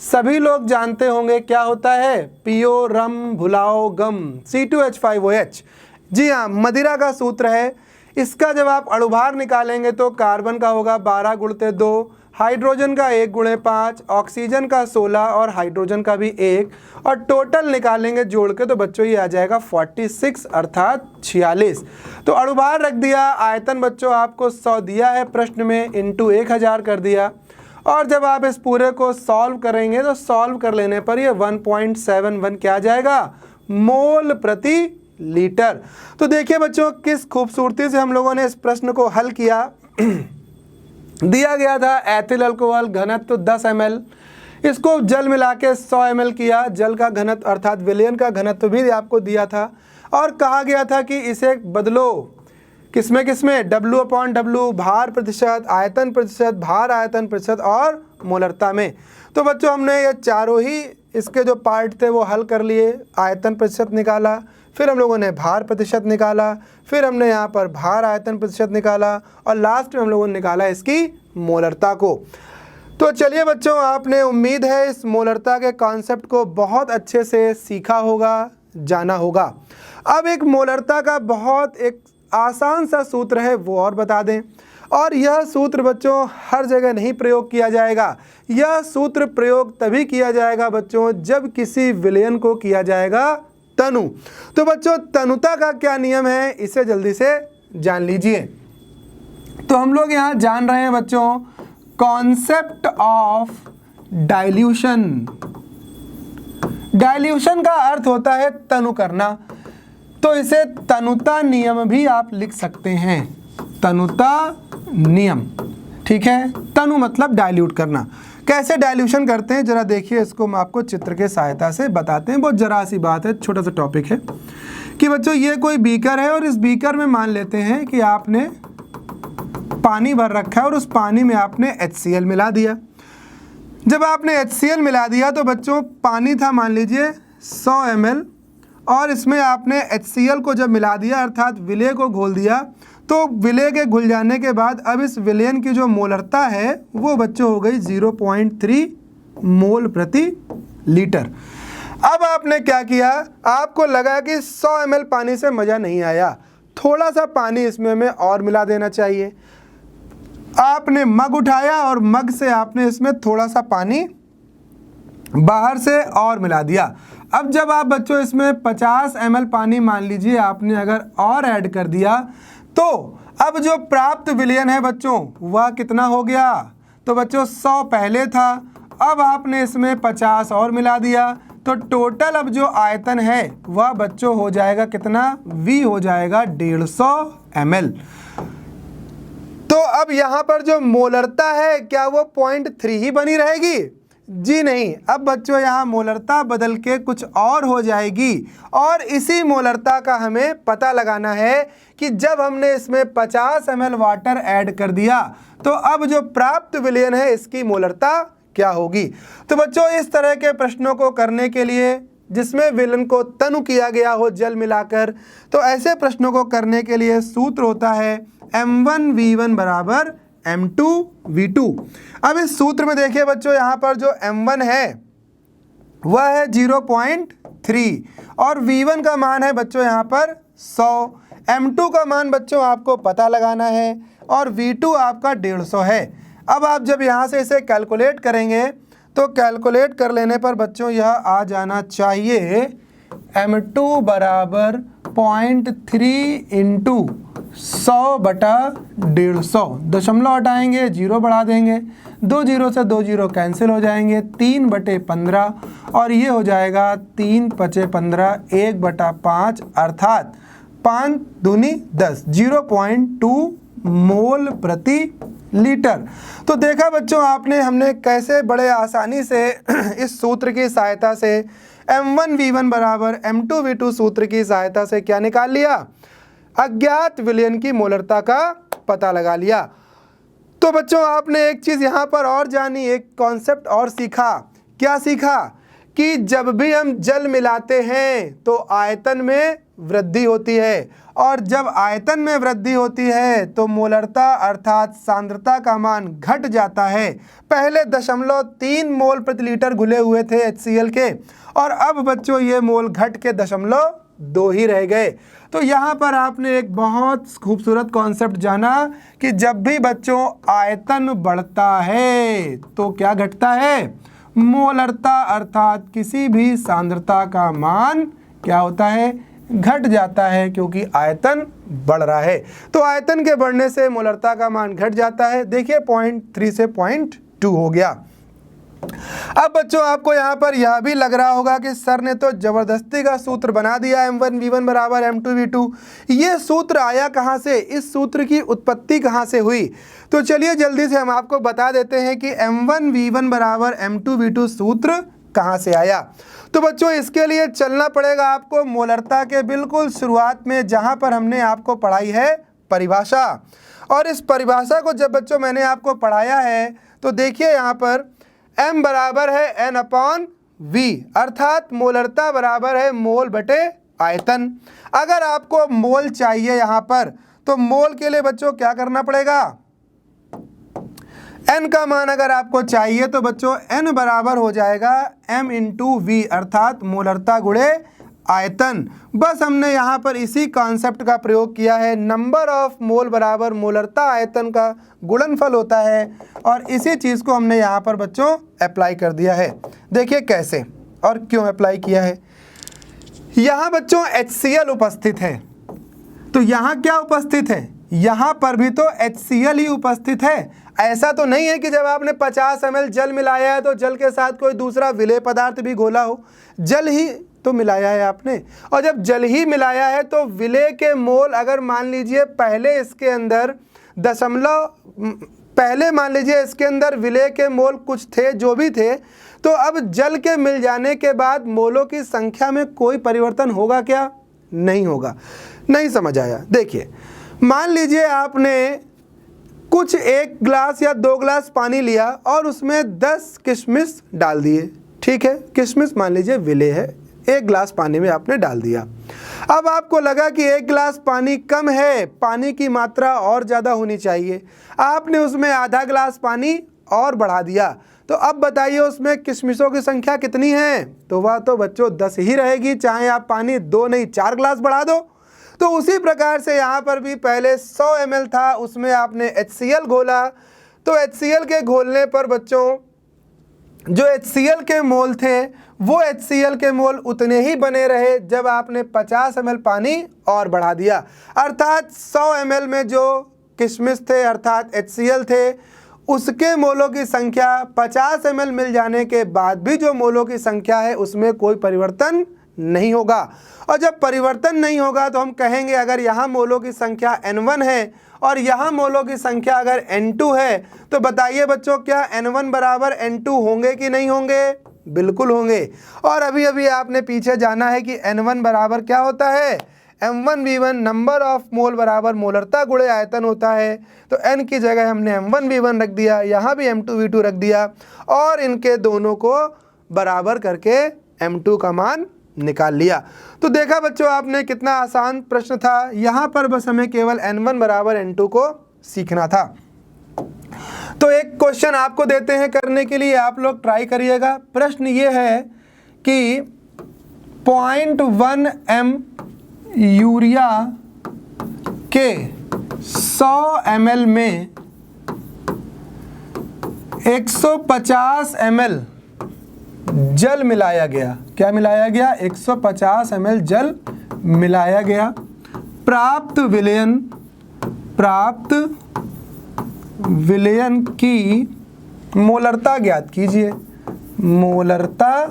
सभी लोग जानते होंगे क्या होता है, पियो रम भुलाओ गम, C2H5OH। जी हाँ, मदिरा का सूत्र है। इसका जब आप अणुभार निकालेंगे तो कार्बन का होगा 12 × 2, हाइड्रोजन का 1 × 5, ऑक्सीजन का 16 और हाइड्रोजन का भी 1, और टोटल निकालेंगे जोड़ के तो बच्चों ये आ जाएगा 46 अर्थात 46। तो अणुभार रख दिया, आयतन बच्चों आपको 100 दिया है प्रश्न में, इंटू 1000 कर दिया। और जब आप इस पूरे को सॉल्व करेंगे तो सॉल्व कर लेने पर ये 1.71 क्या आ जाएगा, मोल प्रति लीटर। तो देखिए बच्चों किस खूबसूरती से हम लोगों ने इस प्रश्न को हल किया। दिया गया था एथिल अल्कोहल घनत्व 10 ml, इसको जल मिला के 100 ml किया, जल का घनत्व अर्थात विलयन का घनत्व भी आपको दिया था, और कहा गया था कि इसे बदलो किसमें किसमें, W/W, भार प्रतिशत, आयतन प्रतिशत, भार आयतन प्रतिशत और मोलरता में। तो बच्चों हमने ये चारों ही इसके जो पार्ट थे वो हल कर लिए। आयतन प्रतिशत निकाला, फिर हम लोगों ने भार प्रतिशत निकाला, फिर हमने यहाँ पर भार आयतन प्रतिशत निकाला, और लास्ट में हम लोगों ने निकाला इसकी मोलरता को। तो चलिए बच्चों, आपने उम्मीद है इस मोलरता के कॉन्सेप्ट को बहुत अच्छे से सीखा होगा, जाना होगा। अब एक मोलरता का बहुत एक आसान सा सूत्र है वो और बता दें, और यह सूत्र बच्चों हर जगह नहीं प्रयोग किया जाएगा। यह सूत्र प्रयोग तभी किया जाएगा बच्चों जब किसी विलयन को किया जाएगा तनु। तो बच्चों तनुता का क्या नियम है इसे जल्दी से जान लीजिए। तो हम लोग यहाँ जान रहे हैं बच्चों कॉन्सेप्ट ऑफ डाइल्यूशन। डाइल्यूशन का अर्थ होता है तनु करना, तो इसे तनुता नियम भी आप लिख सकते हैं, तनुता नियम। ठीक है, तनु मतलब डाइल्यूट करना। कैसे डाइल्यूशन करते हैं जरा देखिए, इसको हम आपको चित्र के सहायता से बताते हैं। बहुत जरा सी बात है, छोटा सा टॉपिक है कि बच्चों ये कोई बीकर है और इस बीकर में मान लेते हैं कि आपने पानी भर रखा है और उस पानी में आपने HCl मिला दिया। जब आपने HCl मिला दिया तो बच्चों पानी था मान लीजिए 100 ml, और इसमें आपने HCl को जब मिला दिया अर्थात विलय को घोल दिया, तो विलय के घुल जाने के बाद अब इस विलयन की जो मोलरता है वो बच्चों हो गई 0.3 मोल प्रति लीटर। अब आपने क्या किया, आपको लगा कि 100 ml पानी से मज़ा नहीं आया, थोड़ा सा पानी इसमें हमें और मिला देना चाहिए। आपने मग उठाया और मग से आपने इसमें थोड़ा सा पानी बाहर से और मिला दिया। अब जब आप बच्चों इसमें 50 ml पानी मान लीजिए आपने अगर और ऐड कर दिया, तो अब जो प्राप्त विलयन है बच्चों वह कितना हो गया, तो बच्चों 100 पहले था, अब आपने इसमें 50 और मिला दिया, तो टोटल अब जो आयतन है वह बच्चों हो जाएगा कितना, V हो जाएगा 150 ml। तो अब यहाँ पर जो मोलरता है क्या वो 0.3 ही बनी रहेगी? जी नहीं, अब बच्चों यहाँ मोलरता बदल के कुछ और हो जाएगी, और इसी मोलरता का हमें पता लगाना है कि जब हमने इसमें 50 ml वाटर ऐड कर दिया तो अब जो प्राप्त विलयन है इसकी मोलरता क्या होगी। तो बच्चों इस तरह के प्रश्नों को करने के लिए जिसमें विलयन को तनु किया गया हो जल मिलाकर, तो ऐसे प्रश्नों को करने के लिए सूत्र होता है M1V1 बराबर M2V2। अब इस सूत्र में देखिए बच्चों यहाँ पर जो M1 है वह है 0.3 और V1 का मान है बच्चों यहाँ पर 100। M2 का मान बच्चों आपको पता लगाना है और V2 आपका 150 है। अब आप जब यहाँ से इसे कैलकुलेट करेंगे तो कैलकुलेट कर लेने पर बच्चों यह आ जाना चाहिए M2 बराबर 0.3 इंटू 100/150। दशमलव हटाएंगे, जीरो बढ़ा देंगे, 2 जीरो से 2 जीरो कैंसिल हो जाएंगे, 3/15 और ये हो जाएगा 3×5 = 1/5 अर्थात 5 दूनी 10, 0.2 मोल प्रति लीटर। तो देखा बच्चों आपने हमने कैसे बड़े आसानी से इस सूत्र की सहायता से M1V1 बराबर M2V2 सूत्र की सहायता से क्या निकाल लिया, अज्ञात विलयन की मोलरता का पता लगा लिया। तो बच्चों आपने एक चीज़ यहाँ पर और जानी, एक कॉन्सेप्ट और सीखा। क्या सीखा कि जब भी हम जल मिलाते हैं तो आयतन में वृद्धि होती है, और जब आयतन में वृद्धि होती है तो मोलरता अर्थात सांद्रता का मान घट जाता है। पहले 0.3 मोल प्रति लीटर घुले हुए थे HCl के, और अब बच्चों ये मोल घट के 0.2 ही रह गए। तो यहाँ पर आपने एक बहुत खूबसूरत कॉन्सेप्ट जाना कि जब भी बच्चों आयतन बढ़ता है तो क्या घटता है, मोलरता अर्थात किसी भी सांद्रता का मान क्या होता है, घट जाता है, क्योंकि आयतन बढ़ रहा है। तो आयतन के बढ़ने से मोलरता का मान घट जाता है। देखिए 0.3 से 0.2 हो गया। अब बच्चों आपको यहाँ पर यह भी लग रहा होगा कि सर ने तो जबरदस्ती का सूत्र बना दिया M1V1 बराबर M2V2। ये सूत्र आया कहाँ से, इस सूत्र की उत्पत्ति कहाँ से हुई? तो चलिए जल्दी से हम आपको बता देते हैं कि M1V1 बराबर M2V2 सूत्र कहाँ से आया। तो बच्चों इसके लिए चलना पड़ेगा आपको मोलरता के बिल्कुल शुरुआत में, जहाँ पर हमने आपको पढ़ाई है परिभाषा। और इस परिभाषा को जब बच्चों मैंने आपको पढ़ाया है तो देखिए यहाँ पर M बराबर है N/V अर्थात मोलरता बराबर है मोल बटे आयतन। अगर आपको मोल चाहिए यहाँ पर तो मोल के लिए बच्चों क्या करना पड़ेगा, N का मान अगर आपको चाहिए तो बच्चों N बराबर हो जाएगा M/V अर्थात मोलरता गुणे आयतन। बस हमने यहाँ पर इसी कॉन्सेप्ट का प्रयोग किया है। नंबर ऑफ मोल बराबर मोलरता आयतन का गुणनफल होता है, और इसी चीज़ को हमने यहाँ पर बच्चों अप्लाई कर दिया है। देखिए कैसे और क्यों अप्लाई किया है। यहाँ बच्चों HCl उपस्थित है, तो यहाँ क्या उपस्थित है, यहाँ पर भी तो HCl ही उपस्थित है। ऐसा तो नहीं है कि जब आपने 50 ml जल मिलाया है तो जल के साथ कोई दूसरा विलेय पदार्थ भी घोला हो, जल ही तो मिलाया है आपने। और जब जल ही मिलाया है तो विलेय के मोल अगर मान लीजिए पहले इसके अंदर विलेय के मोल कुछ थे जो भी थे, तो अब जल के मिल जाने के बाद मोलों की संख्या में कोई परिवर्तन होगा क्या? नहीं होगा। नहीं समझ आया? देखिए, मान लीजिए आपने कुछ 1 ग्लास या 2 ग्लास पानी लिया और उसमें 10 किशमिश डाल दिए। ठीक है, किशमिश मान लीजिए विलेय है, 1 ग्लास पानी में आपने डाल दिया। अब आपको लगा कि 1 ग्लास पानी कम है, पानी की मात्रा और ज़्यादा होनी चाहिए। आपने उसमें आधा ग्लास पानी और बढ़ा दिया, तो अब बताइए उसमें किशमिशों की संख्या कितनी है? तो वह तो बच्चों 10 ही रहेगी, चाहे आप पानी 2 नहीं 4 ग्लास बढ़ा दो। तो उसी प्रकार से यहाँ पर भी पहले 100 ml था, उसमें आपने HCl घोला, तो HCl के घोलने पर बच्चों जो HCl के मोल थे वो HCl के मोल उतने ही बने रहे जब आपने 50 ml पानी और बढ़ा दिया। अर्थात 100 ml में जो किशमिश थे अर्थात HCl थे, उसके मोलों की संख्या 50 ml मिल जाने के बाद भी जो मोलों की संख्या है उसमें कोई परिवर्तन नहीं होगा। और जब परिवर्तन नहीं होगा तो हम कहेंगे अगर यहाँ मोलों की संख्या N1 है और यहाँ मोलों की संख्या अगर N2 है, तो बताइए बच्चों क्या N1 बराबर N2 होंगे कि नहीं होंगे? बिल्कुल होंगे। और अभी अभी आपने पीछे जाना है कि N1 बराबर क्या होता है? M1V1 नंबर ऑफ मोल बराबर मोलरता गुणे आयतन होता है। तो N की जगह हमने M1V1 रख दिया, यहाँ भी M2V2 रख दिया और इनके दोनों को बराबर करके M2 का मान निकाल लिया। तो देखा बच्चों आपने कितना आसान प्रश्न था। यहाँ पर बस हमें केवल N1 बराबर N2 को सीखना था। तो एक क्वेश्चन आपको देते हैं करने के लिए, आप लोग ट्राई करिएगा। प्रश्न ये है कि 0.1 m यूरिया के 100 ml में 150 ml जल मिलाया गया। क्या मिलाया गया? 150 ml जल मिलाया गया। प्राप्त विलयन की मोलरता ज्ञात कीजिए। मोलरता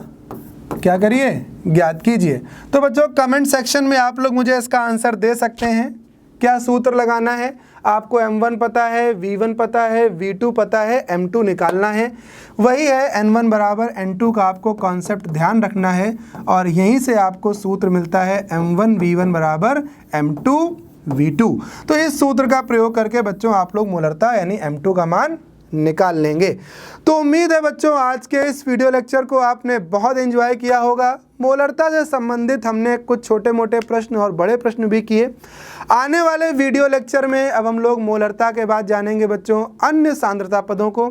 क्या करिए? ज्ञात कीजिए। तो बच्चों कमेंट सेक्शन में आप लोग मुझे इसका आंसर दे सकते हैं। क्या सूत्र लगाना है? आपको M1 पता है, V1 पता है, V2 पता है, M2 निकालना है। वही है N1 बराबर N2 का आपको कॉन्सेप्ट ध्यान रखना है और यहीं से आपको सूत्र मिलता है M1V1 बराबर M2V2। तो इस सूत्र का प्रयोग करके बच्चों आप लोग मोलरता यानी M2 का मान निकाल लेंगे। तो उम्मीद है बच्चों आज के इस वीडियो लेक्चर को आपने बहुत एंजॉय किया होगा। मोलरता से संबंधित हमने कुछ छोटे मोटे प्रश्न और बड़े प्रश्न भी किए। आने वाले वीडियो लेक्चर में अब हम लोग मोलरता के बाद जानेंगे बच्चों अन्य सांद्रता पदों को।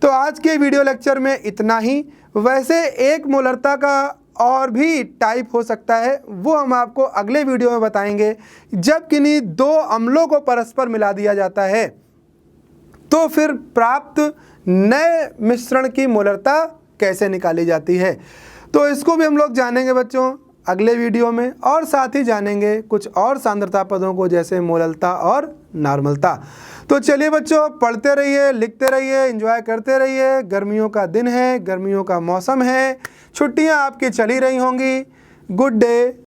तो आज के वीडियो लेक्चर में इतना ही। वैसे एक मोलरता का और भी टाइप हो सकता है, वो हम आपको अगले वीडियो में बताएंगे। जब किन्हीं 2 अम्लों को परस्पर मिला दिया जाता है तो फिर प्राप्त नए मिश्रण की मोलरता कैसे निकाली जाती है, तो इसको भी हम लोग जानेंगे बच्चों अगले वीडियो में। और साथ ही जानेंगे कुछ और सांद्रता पदों को जैसे मोललता और नॉर्मलता। तो चलिए बच्चों पढ़ते रहिए, लिखते रहिए, एंजॉय करते रहिए। गर्मियों का दिन है, गर्मियों का मौसम है, छुट्टियां आपकी चली रही होंगी। Good day.